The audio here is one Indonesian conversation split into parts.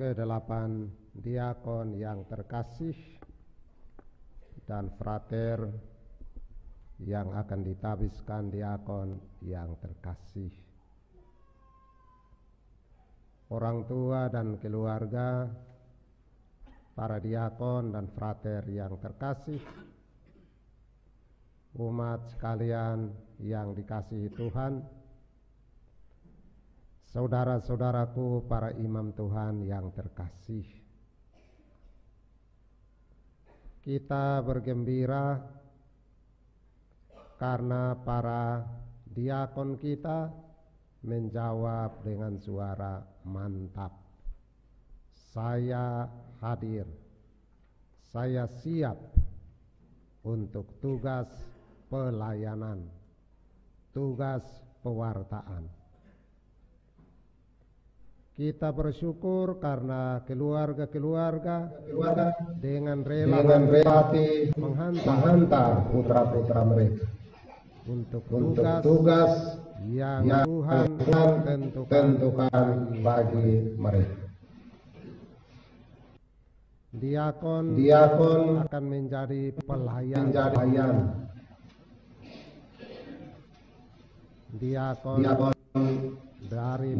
ke-8 diakon yang terkasih dan frater yang akan ditabiskan diakon yang terkasih. Orang tua dan keluarga, para diakon dan frater yang terkasih, umat sekalian yang dikasihi Tuhan, saudara-saudaraku para imam Tuhan yang terkasih, kita bergembira karena para diakon kita menjawab dengan suara mantap. Saya hadir, saya siap untuk tugas pelayanan, tugas pewartaan. Kita bersyukur karena keluarga-keluarga dengan rela hati menghantar putra-putra mereka untuk tugas yang Tuhan tentukan bagi mereka. Diakon akan menjadi pelayan. Diakon dari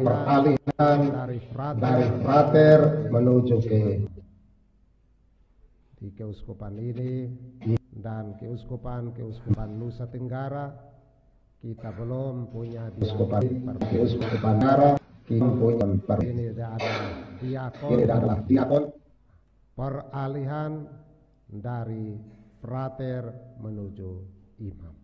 peralihan dari frater menuju ke di keuskupan ini dan keuskupan Nusa Tenggara. Kita belum punya keuskupan Nara, ini adalah diakon peralihan dari frater menuju imam.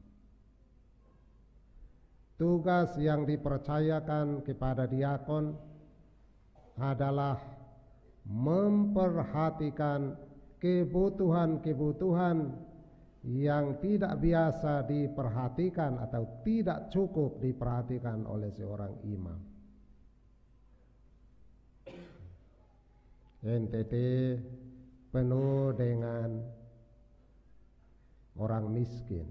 Tugas yang dipercayakan kepada diakon adalah memperhatikan kebutuhan-kebutuhan yang tidak biasa diperhatikan atau tidak cukup diperhatikan oleh seorang imam. NTT penuh dengan orang miskin.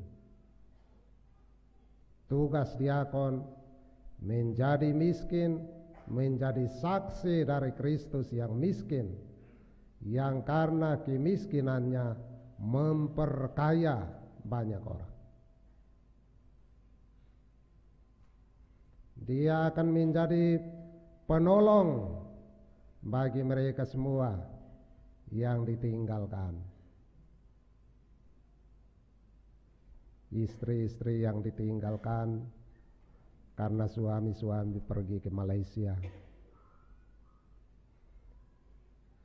Tugas diakon menjadi miskin, menjadi saksi dari Kristus yang miskin, yang karena kemiskinannya memperkaya banyak orang. Dia akan menjadi penolong bagi mereka semua yang ditinggalkan. Istri-istri yang ditinggalkan karena suami-suami pergi ke Malaysia.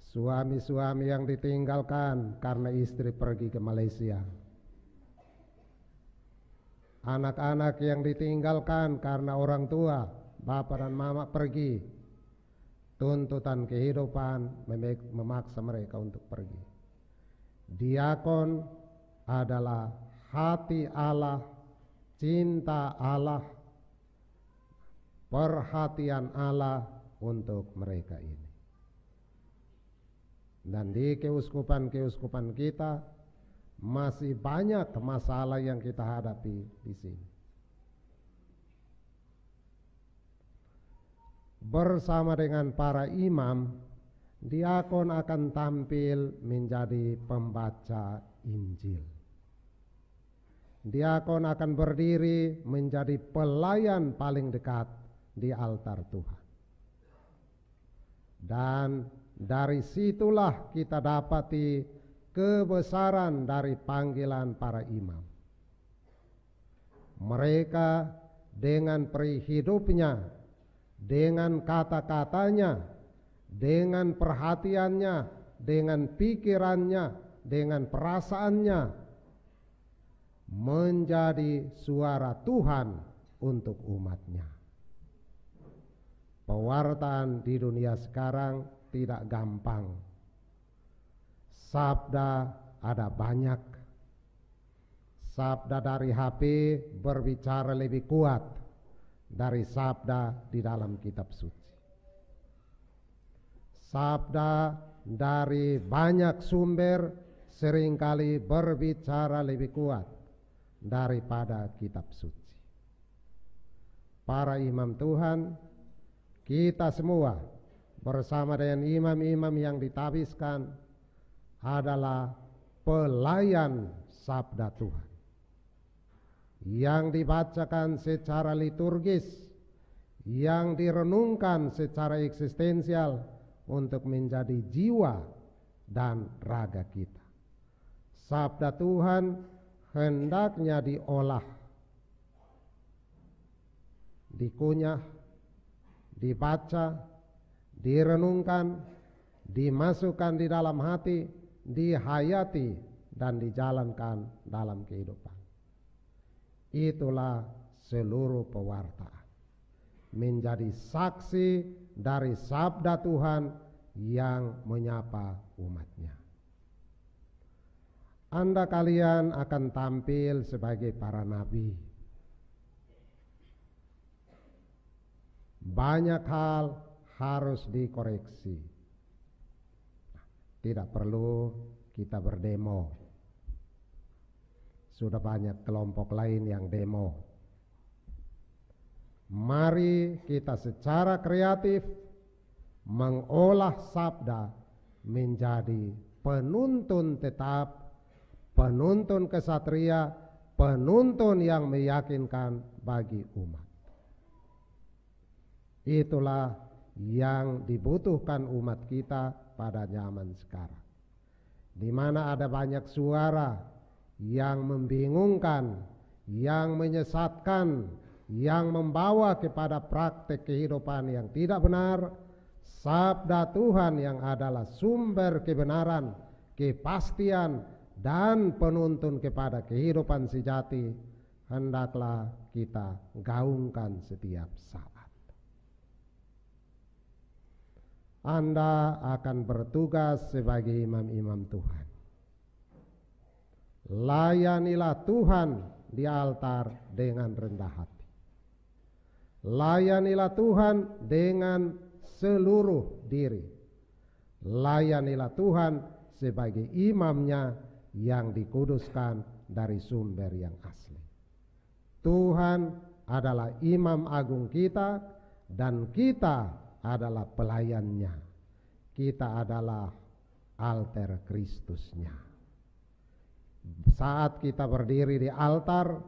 Suami-suami yang ditinggalkan karena istri pergi ke Malaysia. Anak-anak yang ditinggalkan karena orang tua, bapak dan mama pergi. Tuntutan kehidupan memaksa mereka untuk pergi. Diakon adalah hati Allah, cinta Allah, perhatian Allah untuk mereka ini. Dan di keuskupan-keuskupan kita masih banyak masalah yang kita hadapi di sini. Bersama dengan para imam, diakon akan tampil menjadi pembaca Injil. Diakon akan berdiri menjadi pelayan paling dekat di altar Tuhan. Dan dari situlah kita dapati kebesaran dari panggilan para imam. Mereka dengan perhidupnya, dengan kata-katanya, dengan perhatiannya, dengan pikirannya, dengan perasaannya, menjadi suara Tuhan untuk umatnya. Pewartaan di dunia sekarang tidak gampang. Sabda ada banyak. Sabda dari HP berbicara lebih kuat dari sabda di dalam kitab suci. Sabda dari banyak sumber seringkali berbicara lebih kuat daripada kitab suci. Para imam Tuhan, kita semua bersama dengan imam-imam yang ditabiskan adalah pelayan sabda Tuhan yang dibacakan secara liturgis, yang direnungkan secara eksistensial untuk menjadi jiwa dan raga kita. Sabda Tuhan hendaknya diolah, dikunyah, dibaca, direnungkan, dimasukkan di dalam hati, dihayati, dan dijalankan dalam kehidupan. Itulah seluruh pewartaan, menjadi saksi dari sabda Tuhan yang menyapa umatnya. Anda kalian akan tampil sebagai para nabi. Banyak hal harus dikoreksi. Tidak perlu kita berdemo. Sudah banyak kelompok lain yang demo. Mari kita secara kreatif mengolah sabda menjadi penuntun tetap, penuntun kesatria, penuntun yang meyakinkan bagi umat. Itulah yang dibutuhkan umat kita pada zaman sekarang, di mana ada banyak suara yang membingungkan, yang menyesatkan, yang membawa kepada praktek kehidupan yang tidak benar. Sabda Tuhan yang adalah sumber kebenaran, kepastian, dan penuntun kepada kehidupan sejati, hendaklah kita gaungkan setiap saat. Anda akan bertugas sebagai imam-imam Tuhan. Layanilah Tuhan di altar dengan rendah hati. Layanilah Tuhan dengan seluruh diri. Layanilah Tuhan sebagai imamnya yang dikuduskan dari sumber yang asli. Tuhan adalah imam agung kita dan kita adalah pelayannya. Kita adalah alter Kristusnya. Saat kita berdiri di altar,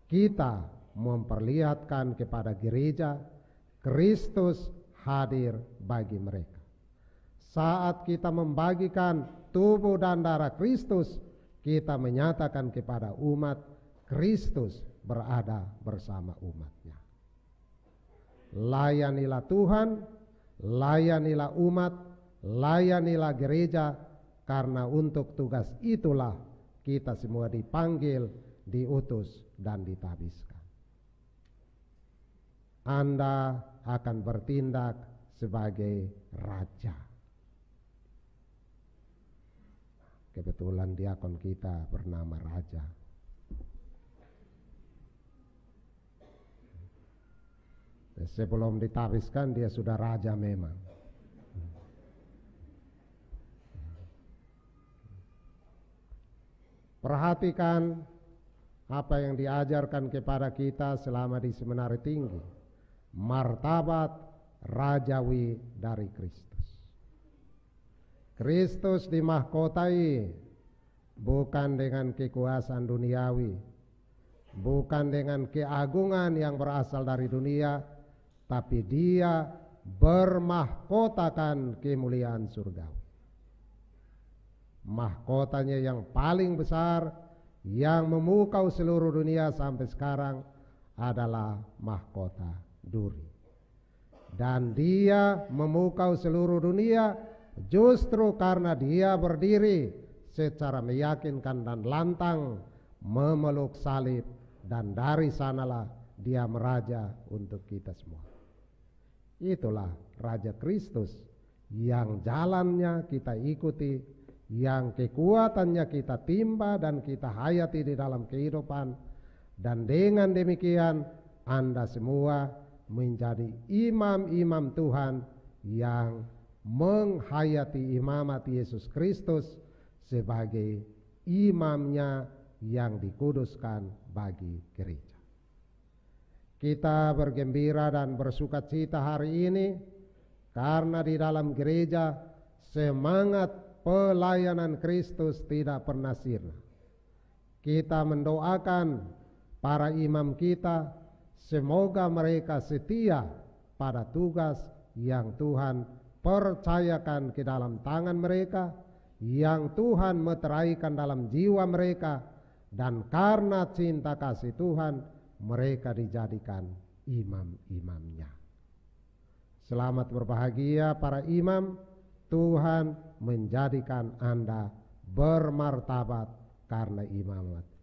kita memperlihatkan kepada gereja Kristus hadir bagi mereka. Saat kita membagikan tubuh dan darah Kristus, kita menyatakan kepada umat Kristus berada bersama umatnya. Layanilah Tuhan, layanilah umat, layanilah gereja, karena untuk tugas itulah kita semua dipanggil, diutus, dan ditabiskan. Anda akan bertindak sebagai raja. Kebetulan diakon kita bernama Raja. Sebelum ditabiskan dia sudah raja memang. Perhatikan apa yang diajarkan kepada kita selama di seminari tinggi. Martabat rajawi dari Kristus. Kristus dimahkotai bukan dengan kekuasaan duniawi, bukan dengan keagungan yang berasal dari dunia, tapi dia bermahkotakan kemuliaan surgawi. Mahkotanya yang paling besar yang memukau seluruh dunia sampai sekarang adalah mahkota duri. Dan dia memukau seluruh dunia justru karena dia berdiri secara meyakinkan dan lantang memeluk salib, dan dari sanalah dia meraja untuk kita semua. Itulah Raja Kristus yang jalannya kita ikuti, yang kekuatannya kita timba dan kita hayati di dalam kehidupan. Dan dengan demikian Anda semua menjadi imam-imam Tuhan yang menghayati imamat Yesus Kristus sebagai imamnya yang dikuduskan bagi gereja. Kita bergembira dan bersukacita hari ini karena di dalam gereja semangat pelayanan Kristus tidak pernah sirna. Kita mendoakan para imam kita, semoga mereka setia pada tugas yang Tuhan percayakan ke dalam tangan mereka, yang Tuhan meteraikan dalam jiwa mereka, dan karena cinta kasih Tuhan mereka dijadikan imam-imamnya. Selamat berbahagia para imam, Tuhan menjadikan Anda bermartabat karena imamat.